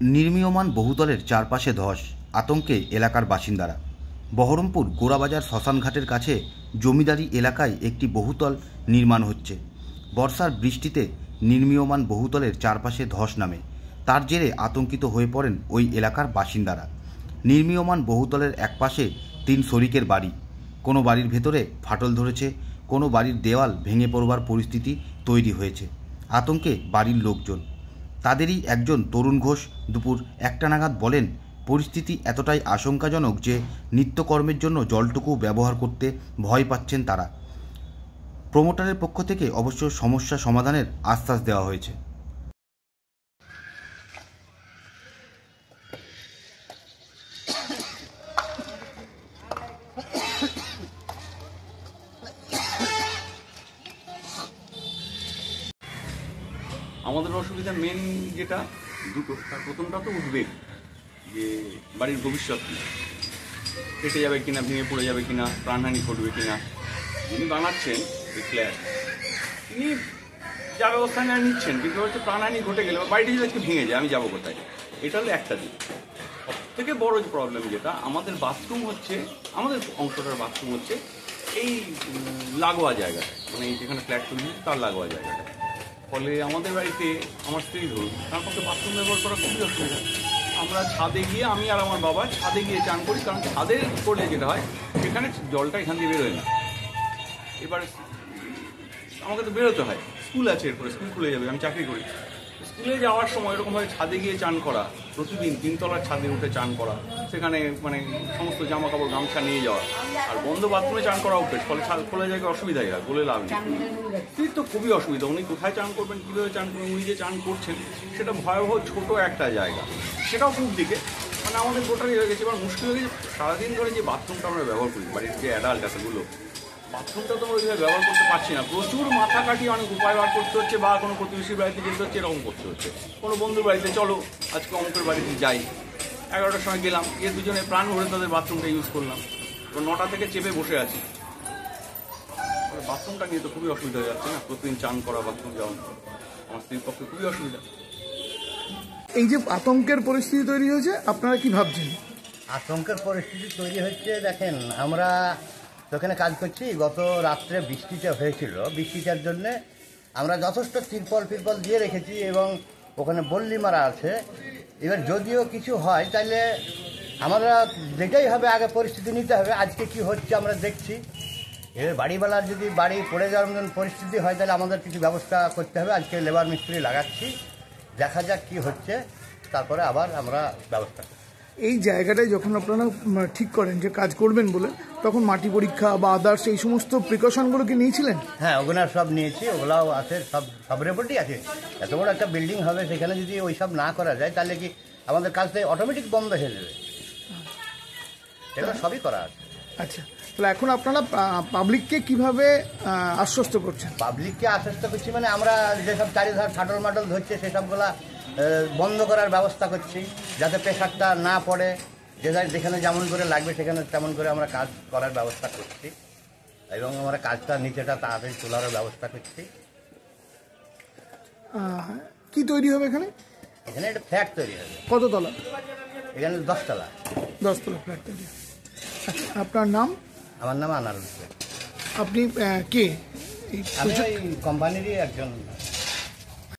নির্মীয়মান বহুতলের চারপাশে ধস, আতঙ্কে এলাকার বাসিন্দারা। বহরমপুর গোড়াবাজার শ্মশানঘাটের কাছে জমিদারি এলাকায় একটি বহুতল নির্মাণ হচ্ছে। বর্ষার বৃষ্টিতে নির্মীয়মান বহুতলের চারপাশে ধস নামে। তার জেরে আতঙ্কিত হয়ে পড়েন ওই এলাকার বাসিন্দারা। নির্মীয়মান বহুতলের একপাশে 3 শরিকের বাড়ি। কোনো বাড়ির ভেতরে ফাটল ধরেছে, কোনো বাড়ির দেওয়াল ভেঙে পড়বার পরিস্থিতি তৈরি হয়েছে। আতঙ্কে বাড়ির লোকজন। তাদেরই একজন তরুণ ঘোষ দুপুর 1টা নাগাদ বলেন, পরিস্থিতি এতটাই আশঙ্কাজনক যে নিত্যকর্মের জন্য জলটুকু ব্যবহার করতে ভয় পাচ্ছেন তারা। প্রমোটারের পক্ষ থেকে অবশ্য সমস্যা সমাধানের আশ্বাস দেওয়া হয়েছে। আমাদের অসুবিধা মেন যেটা দুটো, তার প্রথমটা তো উদ্বেগ যে বাড়ির ভবিষ্যৎ কী, কেটে যাবে কিনা, ভেঙে পড়ে যাবে কিনা, প্রাণহানি ঘটবে কিনা। যিনি বানাচ্ছেন এই ফ্ল্যাট, তিনি যা ব্যবস্থা নেওয়া নিচ্ছেন, কিন্তু হচ্ছে প্রাণহানি ঘটে গেলে বাড়িটি যদি আজকে ভেঙে যায় আমি যাবো কোথায়? এটা হলো একটা দিক। সবথেকে বড় প্রবলেম যেটা, আমাদের বাথরুম হচ্ছে, আমাদের অংশটার বাথরুম হচ্ছে এই লাগোয়া জায়গাটা, মানে এই যেখানে ফ্ল্যাট তৈরি তার লাগোয়া জায়গাটা। ফলে আমাদের বাড়িতে আমার স্ত্রী ধরুন, তার পক্ষে বাথরুম ব্যবহার করা খুবই অসুবিধা। আমরা ছাদে গিয়ে, আমি আর আমার বাবা ছাদে গিয়ে চান করি, কারণ ছাদে করলে যেটা হয় সেখানে জলটা এখান দিয়ে বেরোয় না। এবার আমাকে তো বেরোতে হয়, স্কুল আছে, এরপরে স্কুল খুলে যাবে, আমি চাকরি করি। স্কুলে যাওয়ার সময় এরকমভাবে ছাদে গিয়ে চান করা, প্রতিদিন 3 তলার ছাদে উঠে চান করা, সেখানে মানে সমস্ত জামা কাপড় গামছা নিয়ে যাওয়া, আর বন্ধ বাথরুমে চান করা অভ্যেস, ফলে খোলা জায়গায় অসুবিধা হয়, বলে লাভ নেই। স্ত্রীর তো খুবই অসুবিধা, উনি কোথায় চান করবেন, কীভাবে চান করবেন, উনি যে চান করছেন সেটা ভয়াবহ ছোট একটা জায়গা, সেটাও পূব দিকে, মানে আমাদের গোটারই হয়ে গেছে। এবার মুশকিল হয়ে গেছে সারাদিন ধরে যে বাথরুমটা আমরা ব্যবহার করি, বাড়ির যে অ্যাডাল্ট এতগুলো, বাথরুমটা তো আমরা ওইভাবে ব্যবহার করতে পারছি না। প্রচুর মাথা কাটিয়ে অনেক উপায় বার করতে হচ্ছে, বা কোনো প্রতিবেশীর বাড়িতে যেতে হচ্ছে, এরকম করতে হচ্ছে। কোনো বন্ধুর বাড়িতে চলো আজকে অমুকের বাড়িতে যাই, 11টার সময় গেলাম, গিয়ে দুজনে প্রাণ ভরে তাদের বাথরুমটা ইউজ করলাম। তো 9টা থেকে চেপে বসে আছি। বাথরুমটা নিয়ে তো খুবই অসুবিধা হয়ে যাচ্ছে না, প্রতিদিন চান করা, বাথরুম যাওয়া আমার স্ত্রীর পক্ষে খুবই অসুবিধা। এই যে আতঙ্কের পরিস্থিতি তৈরি হয়েছে, আপনারা কি ভাবছেন? আতঙ্কের পরিস্থিতি তৈরি হচ্ছে, দেখেন আমরা ওখানে কাজ করছি, গত রাত্রে বৃষ্টিটা হয়েছিল, বৃষ্টিটার জন্যে আমরা যথেষ্ট তিরপল দিয়ে রেখেছি এবং ওখানে বল্লি মারা আছে। এবার যদিও কিছু হয় তাহলে আমরা যেটাই হবে আগে পরিস্থিতি নিতে হবে। আজকে কি হচ্ছে আমরা দেখছি, এবার বাড়িওয়ালার যদি বাড়ি পড়ে যাওয়ার মতন পরিস্থিতি হয় তাহলে আমাদের কিছু ব্যবস্থা করতে হবে। আজকে লেবার মিস্ত্রি লাগাচ্ছি, দেখা যাক কি হচ্ছে, তারপরে আবার আমরা ব্যবস্থা করি। এই জায়গাটায় যখন আপনারা ঠিক করেন যে কাজ করবেন বলে, তখন মাটি পরীক্ষা বা আদার্স এই সমস্ত প্রিকশনগুলো কি নিয়েছিলেন? হ্যাঁ, ওগুলো সব নিয়েছি, ওগুলাও আছে, সব রিপোর্টই আছে। এত বড় একটা বিল্ডিং হবে, সেখানে যদি ওই সব না করা যায় তাহলে কি আমাদের কাজটা অটোমেটিক বন্ধ হয়ে যাবে। এগুলো সবই করা আছে। আচ্ছা, তাহলে এখন আপনারা পাবলিককে কিভাবে আশ্বস্ত করছেন? পাবলিককে আশ্বস্ত করছি মানে আমরা যেসব চারিধার ফাটল মাটল ধরছে সেসবগুলা বন্ধ করার ব্যবস্থা করছি, যাতে প্রেশারটা না পড়ে। যেখানে যেমন করে লাগবে সেখানে তেমন করে আমরা কাজ করার ব্যবস্থা করছি, এবং আমরা কাজটা নিচেটা তাড়াতাড়ি তোলারও ব্যবস্থা করছি। কি তৈরি হবে এখানে? এখানে একটা ফ্ল্যাট তৈরি হবে। কত তলা? এখানে 10 তলা। 10 তলা ফ্ল্যাট তৈরি। আচ্ছা, আপনার নাম? আমার নাম আনারুল। আপনি কে? আমি ওই কোম্পানিরই একজন।